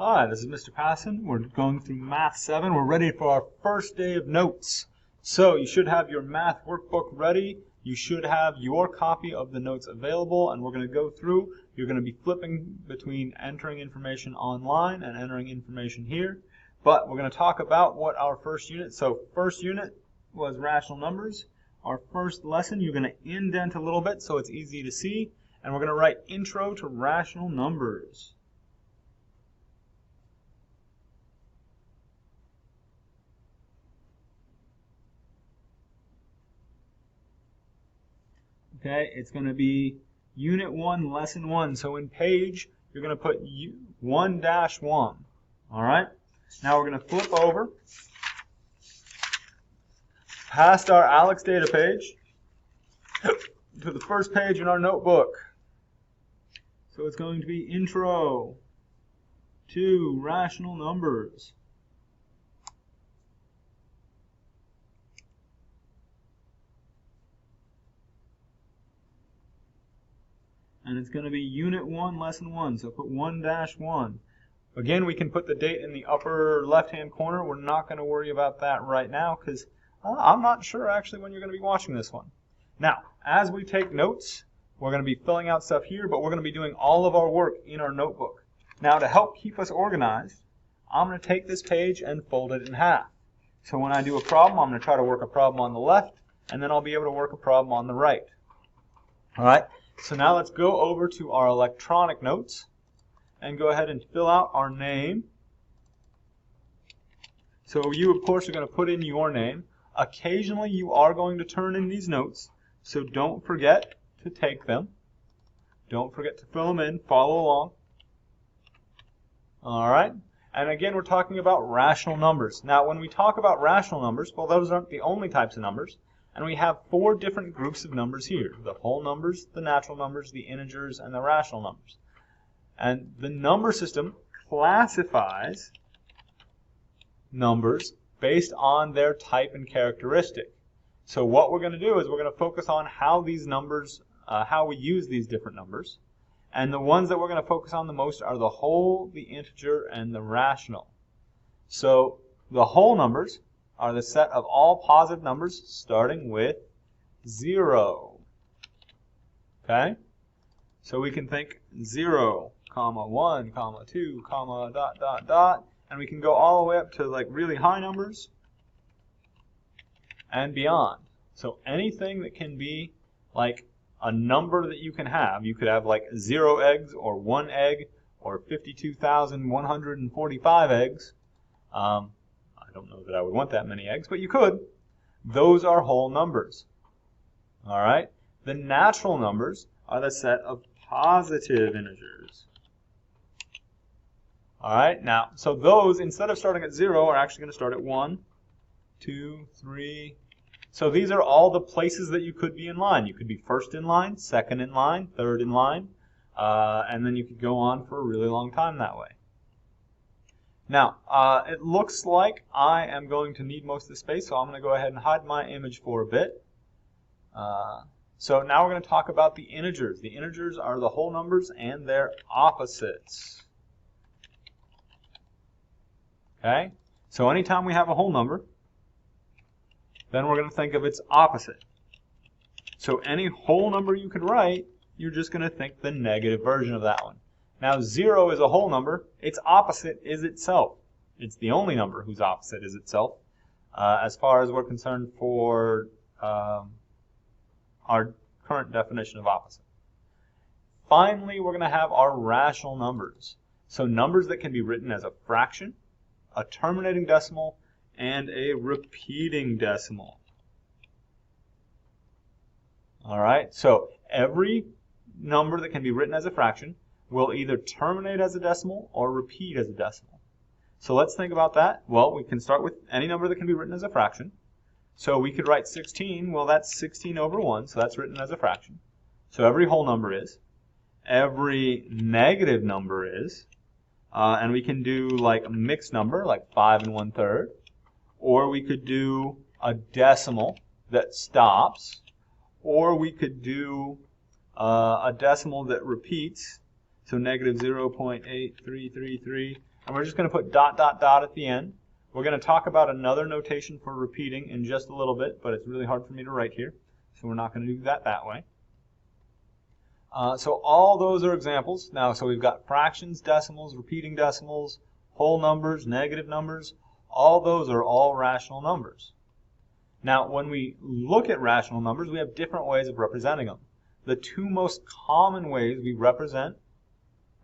Hi, this is Mr. Passon. We're going through Math 7. We're ready for our first day of notes. So you should have your math workbook ready. You should have your copy of the notes available, and we're going to go through. You're going to be flipping between entering information online and entering information here. But we're going to talk about what our first unit. So first unit was rational numbers. Our first lesson, you're going to indent a little bit so it's easy to see. And we're going to write Intro to Rational Numbers. Okay, it's going to be Unit 1, Lesson 1. So in page, you're going to put 1-1. All right? Now we're going to flip over past our Alex data page to the first page in our notebook. So it's going to be Intro to Rational Numbers. And it's going to be Unit 1, Lesson 1. So put 1-1. Again, we can put the date in the upper left-hand corner. We're not going to worry about that right now because I'm not sure actually when you're going to be watching this one. Now, as we take notes, we're going to be filling out stuff here, but we're going to be doing all of our work in our notebook. Now, to help keep us organized, I'm going to take this page and fold it in half. So when I do a problem, I'm going to try to work a problem on the left, and then I'll be able to work a problem on the right. All right? So now let's go over to our electronic notes and go ahead and fill out our name. So you, of course, are going to put in your name. Occasionally, you are going to turn in these notes, so don't forget to take them. Don't forget to fill them in. Follow along. All right. And again, we're talking about rational numbers. Now, when we talk about rational numbers, well, those aren't the only types of numbers. And we have 4 different groups of numbers here. The whole numbers, the natural numbers, the integers, and the rational numbers. And the number system classifies numbers based on their type and characteristic. So what we're going to do is we're going to focus on how these numbers, how we use these different numbers. And the ones that we're going to focus on the most are the whole, the integer, and the rational. So the whole numbers are the set of all positive numbers starting with 0. Okay? So we can think 0, 1, 2, dot, and we can go all the way up to like really high numbers and beyond. So anything that can be like a number that you can have, you could have like 0 eggs or 1 egg or 52,145 eggs. I don't know that I would want that many eggs, but you could. Those are whole numbers. All right? The natural numbers are the set of positive integers. All right? Now, so those, instead of starting at 0, are actually going to start at 1, 2, 3. So these are all the places that you could be in line. You could be first in line, second in line, third in line, and then you could go on for a really long time that way. Now, it looks like I am going to need most of the space, so I'm going to go ahead and hide my image for a bit. So now we're going to talk about the integers. The integers are the whole numbers and their opposites. Okay? So anytime we have a whole number, then we're going to think of its opposite. So any whole number you could write, you're just going to think the negative version of that one. Now, 0 is a whole number. Its opposite is itself. It's the only number whose opposite is itself, as far as we're concerned for our current definition of opposite. Finally, we're going to have our rational numbers. So numbers that can be written as a fraction, a terminating decimal, and a repeating decimal. All right, so every number that can be written as a fraction will either terminate as a decimal or repeat as a decimal. So let's think about that. Well, we can start with any number that can be written as a fraction. So we could write 16. Well, that's 16 over 1, so that's written as a fraction. So every whole number is. Every negative number is. And we can do like a mixed number, like 5 1/3. Or we could do a decimal that stops. Or we could do a decimal that repeats. So negative 0.8333. And we're just going to put dot, dot, dot at the end. We're going to talk about another notation for repeating in just a little bit, but it's really hard for me to write here, so we're not going to do that way. So all those are examples. Now, so we've got fractions, decimals, repeating decimals, whole numbers, negative numbers. All those are all rational numbers. Now, when we look at rational numbers, we have different ways of representing them. The two most common ways we represent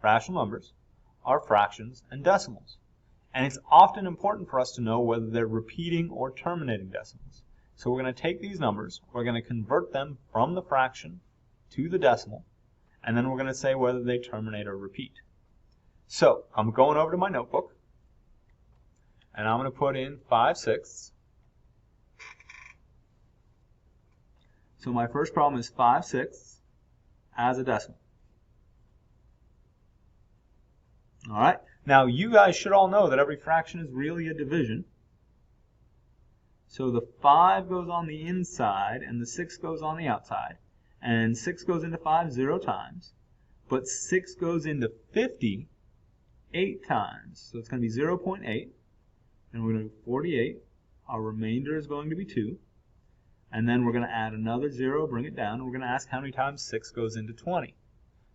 rational numbers are fractions and decimals. And it's often important for us to know whether they're repeating or terminating decimals. So we're going to take these numbers, we're going to convert them from the fraction to the decimal, and then we're going to say whether they terminate or repeat. So I'm going over to my notebook, and I'm going to put in 5/6. So my first problem is 5/6 as a decimal. All right. Now, you guys should all know that every fraction is really a division. So the 5 goes on the inside and the 6 goes on the outside. And 6 goes into 5 0 times. But 6 goes into 50 8 times. So it's going to be 0.8. And we're going to do 48. Our remainder is going to be 2. And then we're going to add another 0, bring it down. And we're going to ask how many times 6 goes into 20.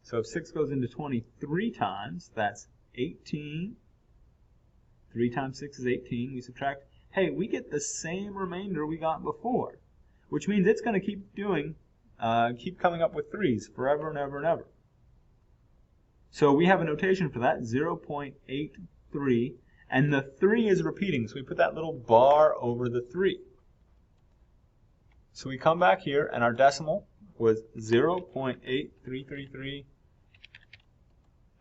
So if 6 goes into 20 3 times, that's 18. 3 times 6 is 18. We subtract. Hey, we get the same remainder we got before, which means it's going to keep coming up with 3's forever and ever and ever. So we have a notation for that, 0.83, and the 3 is repeating, so we put that little bar over the 3. So we come back here, and our decimal was 0.8333.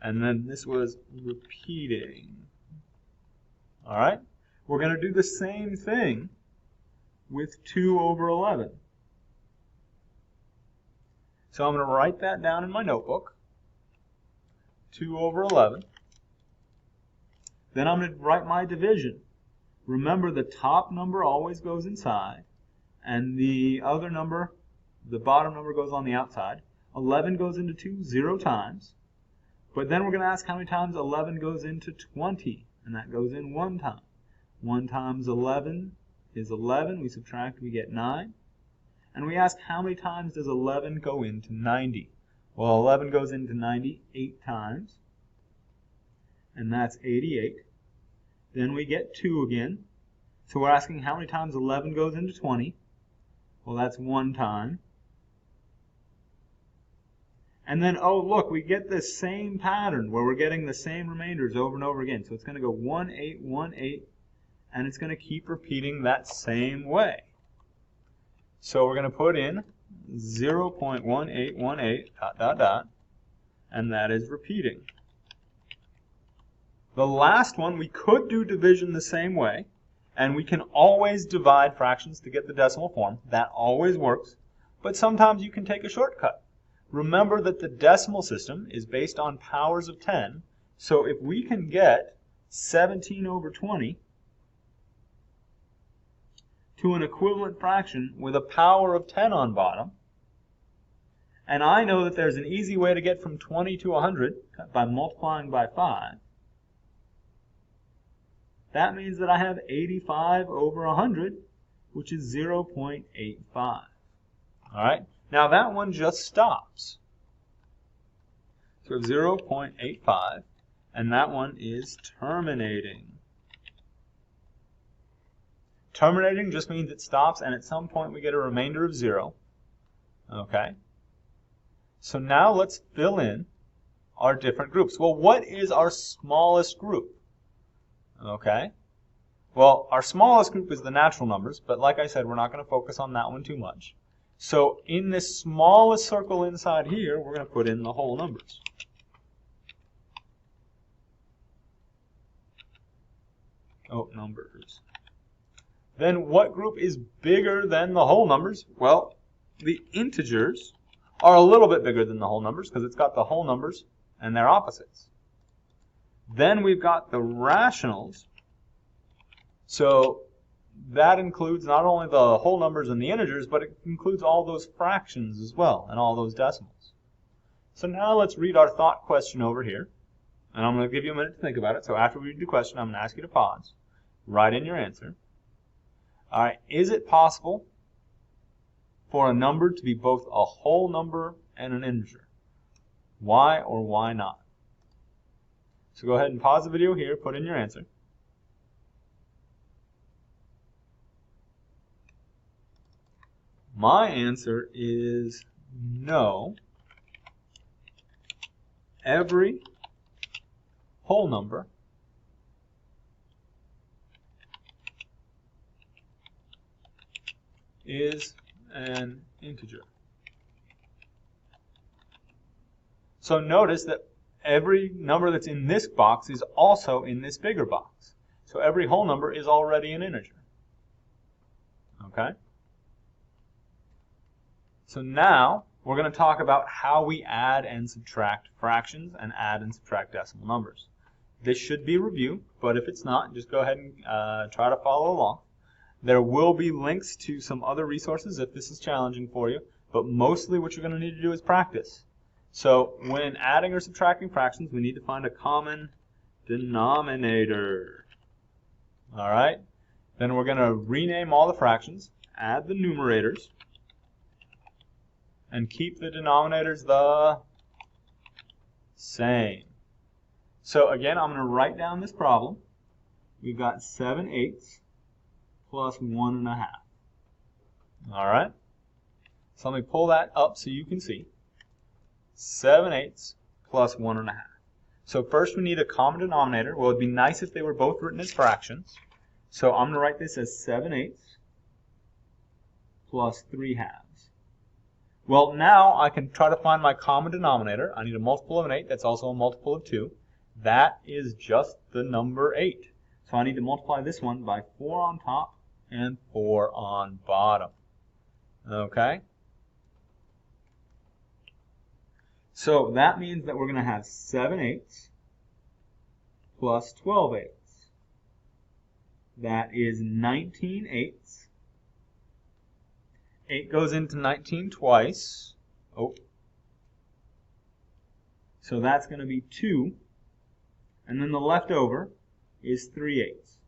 And then this was repeating. All right? We're going to do the same thing with 2 over 11. So I'm going to write that down in my notebook. 2 over 11. Then I'm going to write my division. Remember, the top number always goes inside, and the other number, the bottom number, goes on the outside. 11 goes into 2 0 times. But then we're going to ask how many times 11 goes into 20, and that goes in 1 time. 1 times 11 is 11. We subtract, we get 9. And we ask how many times does 11 go into 90? Well, 11 goes into 90 8 times, and that's 88. Then we get 2 again. So we're asking how many times 11 goes into 20? Well, that's 1 time. And then, oh, look, we get the same pattern where we're getting the same remainders over and over again. So it's going to go 1, 8, 1, 8, and it's going to keep repeating that same way. So we're going to put in 0.1818, dot, dot, dot, and that is repeating. The last one, we could do division the same way, and we can always divide fractions to get the decimal form. That always works, but sometimes you can take a shortcut. Remember that the decimal system is based on powers of 10, so if we can get 17 over 20 to an equivalent fraction with a power of 10 on bottom, and I know that there's an easy way to get from 20 to 100 by multiplying by 5, that means that I have 85 over 100, which is 0.85. All right? Now that one just stops. So 0.85, and that one is terminating. Terminating just means it stops, and at some point we get a remainder of 0. Okay? So now let's fill in our different groups. Well, what is our smallest group? Okay? Well, our smallest group is the natural numbers, but like I said, we're not going to focus on that one too much. So in this smallest circle inside here, we're going to put in the whole numbers. Oh, numbers. Then what group is bigger than the whole numbers? Well, the integers are a little bit bigger than the whole numbers because it's got the whole numbers and their opposites. Then we've got the rationals. So that includes not only the whole numbers and the integers, but it includes all those fractions as well and all those decimals. So now let's read our thought question over here. And I'm going to give you a minute to think about it. So after we read the question, I'm going to ask you to pause. Write in your answer. All right, is it possible for a number to be both a whole number and an integer? Why or why not? So go ahead and pause the video here, put in your answer. My answer is no. Every whole number is an integer. So notice that every number that's in this box is also in this bigger box. So every whole number is already an integer. Okay? So now we're going to talk about how we add and subtract fractions and add and subtract decimal numbers. This should be a review, but if it's not, just go ahead and try to follow along. There will be links to some other resources if this is challenging for you, but mostly what you're going to need to do is practice. So when adding or subtracting fractions, we need to find a common denominator. All right? Then we're going to rename all the fractions, add the numerators, and keep the denominators the same. So again, I'm going to write down this problem. We've got 7/8 plus 1.5. All right? So let me pull that up so you can see. 7/8 plus 1.5. So first we need a common denominator. Well, it'd be nice if they were both written as fractions. So I'm going to write this as 7/8 plus 3/2. Well, now I can try to find my common denominator. I need a multiple of an 8. That's also a multiple of 2. That is just the number 8. So I need to multiply this one by 4 on top and 4 on bottom. Okay? So that means that we're going to have 7/8 plus 12/8. That is 19/8. 8 goes into 19 twice. Oh. So that's going to be 2. And then the leftover is 3/8.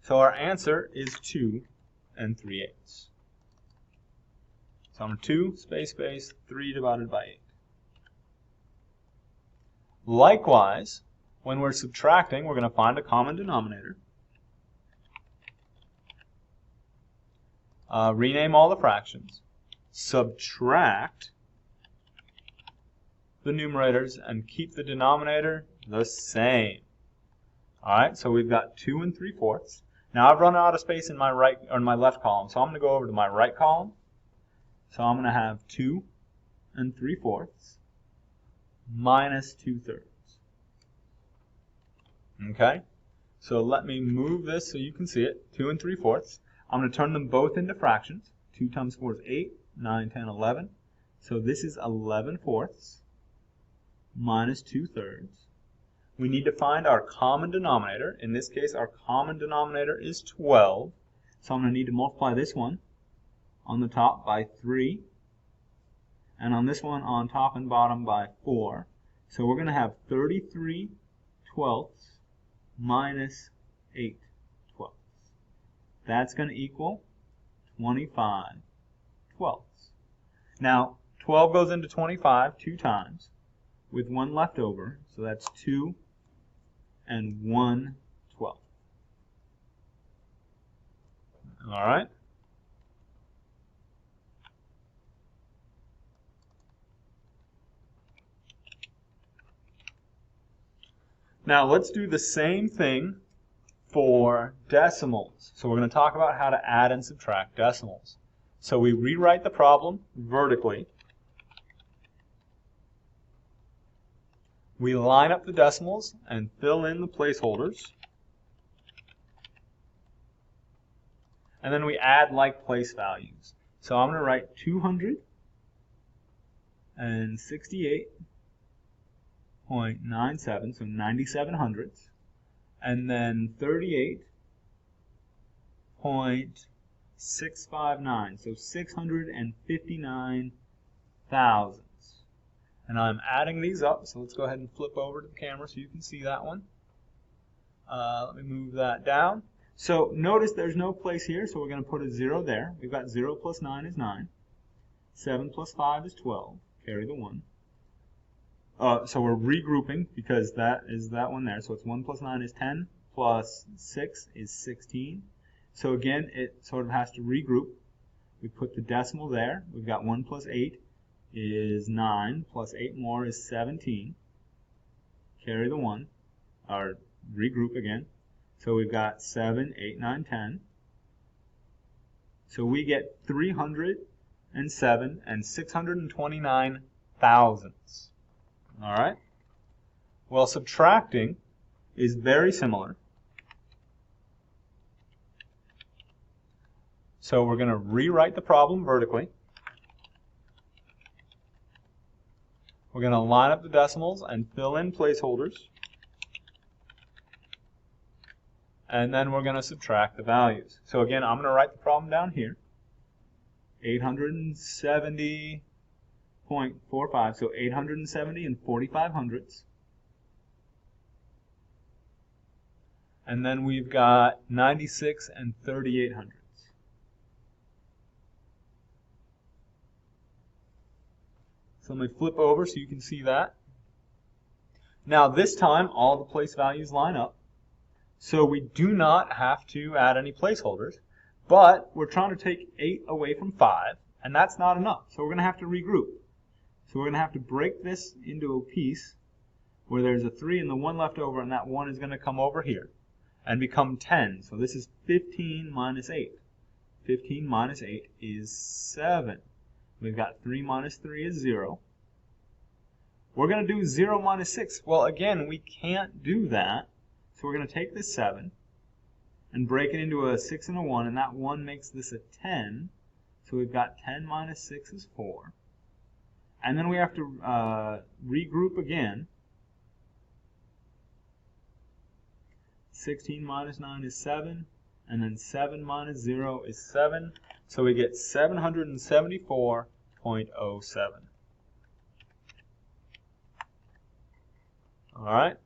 So our answer is 2 3/8. So I'm going to 2 space 3 divided by 8. Likewise, when we're subtracting, we're going to find a common denominator. Rename all the fractions. Subtract the numerators and keep the denominator the same. Alright, so we've got 2 3/4. Now I've run out of space in my right or in my left column, so I'm going to go over to my right column. So I'm going to have 2 3/4 minus 2/3. Okay? So let me move this so you can see it. 2 3/4. I'm going to turn them both into fractions. 2 times 4 is 8, 9, 10, 11. So this is 11/4 minus 2/3. We need to find our common denominator. In this case, our common denominator is 12. So I'm going to need to multiply this one on the top by 3. And on this one on top and bottom by 4. So we're going to have 33/12 minus 8/12. That's going to equal 25/12. Now, 12 goes into 25 2 times with 1 left over. So that's 2 1/12. All right? Now let's do the same thing for decimals. So we're going to talk about how to add and subtract decimals. So we rewrite the problem vertically. We line up the decimals and fill in the placeholders. And then we add like place values. So I'm going to write 268.97, so 97 hundredths. And then 38.659, so 659 thousandths. and I'm adding these up. So let's go ahead and flip over to the camera so you can see that one. Let me move that down. So notice there's no place here, so we're going to put a 0 there. We've got 0 plus 9 is 9. 7 plus 5 is 12. Carry the 1. So we're regrouping because that is that one there. So it's 1 plus 9 is 10, plus 6 is 16. So again, it sort of has to regroup. We put the decimal there. We've got 1 plus 8 is 9, plus 8 more is 17. Carry the 1, or regroup again. So we've got 7, 8, 9, 10. So we get 307 and 629 thousandths. All right? Well, subtracting is very similar. So we're going to rewrite the problem vertically. We're going to line up the decimals and fill in placeholders. And then we're going to subtract the values. So again, I'm going to write the problem down here. 870.45, so 870 and 45 hundredths. And then we've got 96 and 38 hundredths. So let me flip over so you can see that. Now this time all the place values line up. So we do not have to add any placeholders, but we're trying to take 8 away from 5, and that's not enough. So we're going to have to regroup. So we're going to have to break this into a piece where there's a 3 and the 1 left over, and that 1 is going to come over here and become 10. So this is 15 minus 8. 15 minus 8 is 7. We've got 3 minus 3 is 0. We're going to do 0 minus 6. Well, again, we can't do that. So we're going to take this 7 and break it into a 6 and a 1, and that 1 makes this a 10. So we've got 10 minus 6 is 4. And then we have to regroup again. 16 minus 9 is 7, and then 7 minus 0 is 7. So we get 774.07. All right.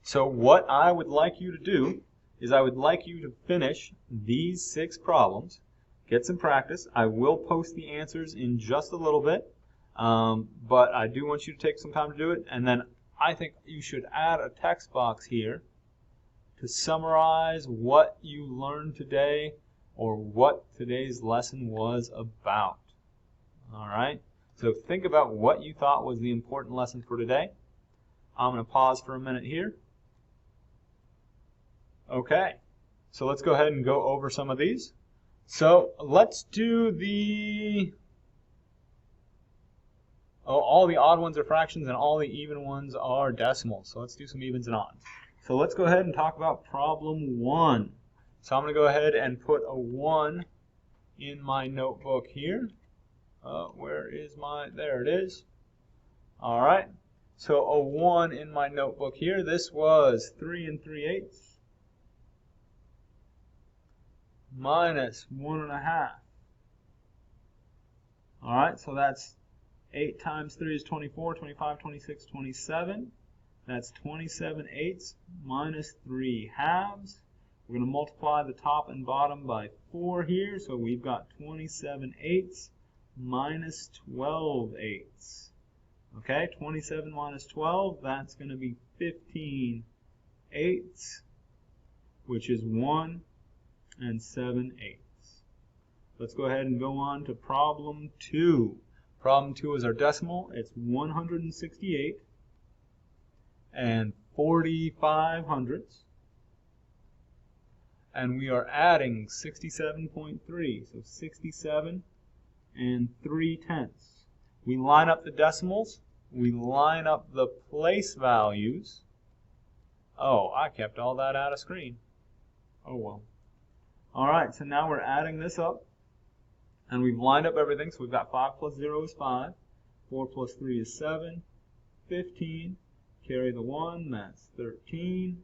So what I would like you to do is I would like you to finish these 6 problems, get some practice. I will post the answers in just a little bit, but I do want you to take some time to do it. And then I think you should add a text box here to summarize what you learned today or what today's lesson was about. All right? So think about what you thought was the important lesson for today. I'm going to pause for a minute here. Okay, so let's go ahead and go over some of these. So let's do the, all the odd ones are fractions and all the even ones are decimals. So let's do some evens and odds. So let's go ahead and talk about problem 1. So I'm going to go ahead and put a 1 in my notebook here. Where is my, there it is. All right, so a 1 in my notebook here. This was 3 3/8. Minus 1 1/2. All right, so that's 8 times 3 is 24, 25, 26, 27. That's 27 eighths minus 3 halves. We're going to multiply the top and bottom by 4 here, so we've got 27 eighths minus 12 eighths. Okay, 27 minus 12, that's going to be 15 eighths, which is 1 7/8. Let's go ahead and go on to problem 2. Problem 2 is our decimal. It's 168 and 45 hundredths. And we are adding 67.3. So 67 and 3/10. We line up the decimals. We line up the place values. Oh, I kept all that out of screen. Oh well. Alright, so now we're adding this up, and we've lined up everything. So we've got 5 plus 0 is 5, 4 plus 3 is 7, 15, carry the 1, that's 13.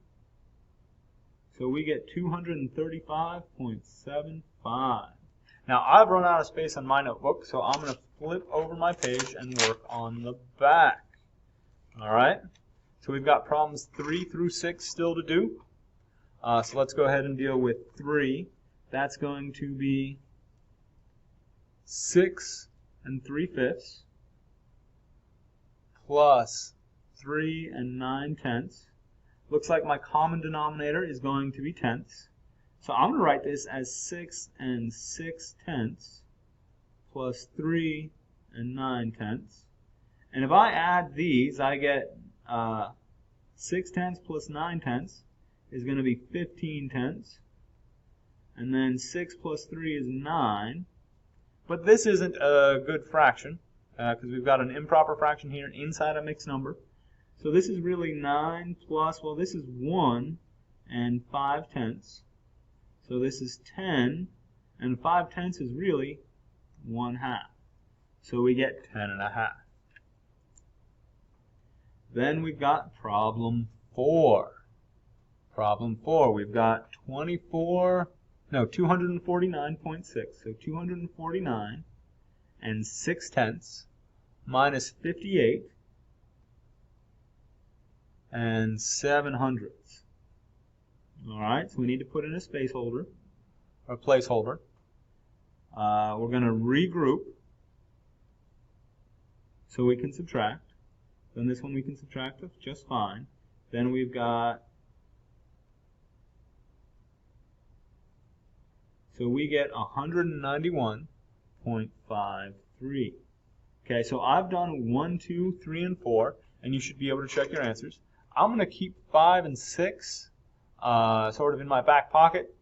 So we get 235.75. Now I've run out of space on my notebook, so I'm going to flip over my page and work on the back. Alright, so we've got problems 3 through 6 still to do. So let's go ahead and deal with 3. That's going to be 6 3/5 plus 3 9/10. Looks like my common denominator is going to be tenths. So I'm going to write this as 6 6/10 plus 3 9/10. And if I add these, I get 6/10 plus 9/10 is going to be 15/10. And then 6 plus 3 is 9. But this isn't a good fraction because we've got an improper fraction here inside a mixed number. So this is really 9 plus, well, this is 1 5/10. So this is 10, and 5/10 is really 1/2. So we get 10 1/2. Then we've got problem 4. Problem 4, we've got 249.6. So 249 6/10 minus 58 7/100. Alright, so we need to put in a placeholder. We're going to regroup so we can subtract. Then this one we can subtract just fine. Then we've got, so we get 191.53. Okay, so I've done 1, 2, 3, and 4, and you should be able to check your answers. I'm going to keep 5 and 6 sort of in my back pocket.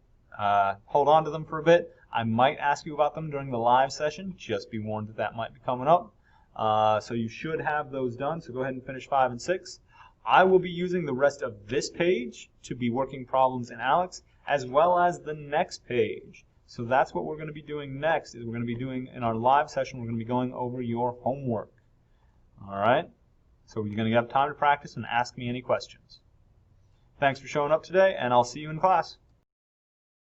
Hold on to them for a bit. I might ask you about them during the live session. Just be warned that that might be coming up. So you should have those done. So go ahead and finish 5 and 6. I will be using the rest of this page to be working problems in ALEKS, as well as the next page. So that's what we're going to be doing next. Is we're going to be doing in our live session. We're going to be going over your homework. All right. So you're going to have time to practice and ask me any questions. Thanks for showing up today, and I'll see you in class.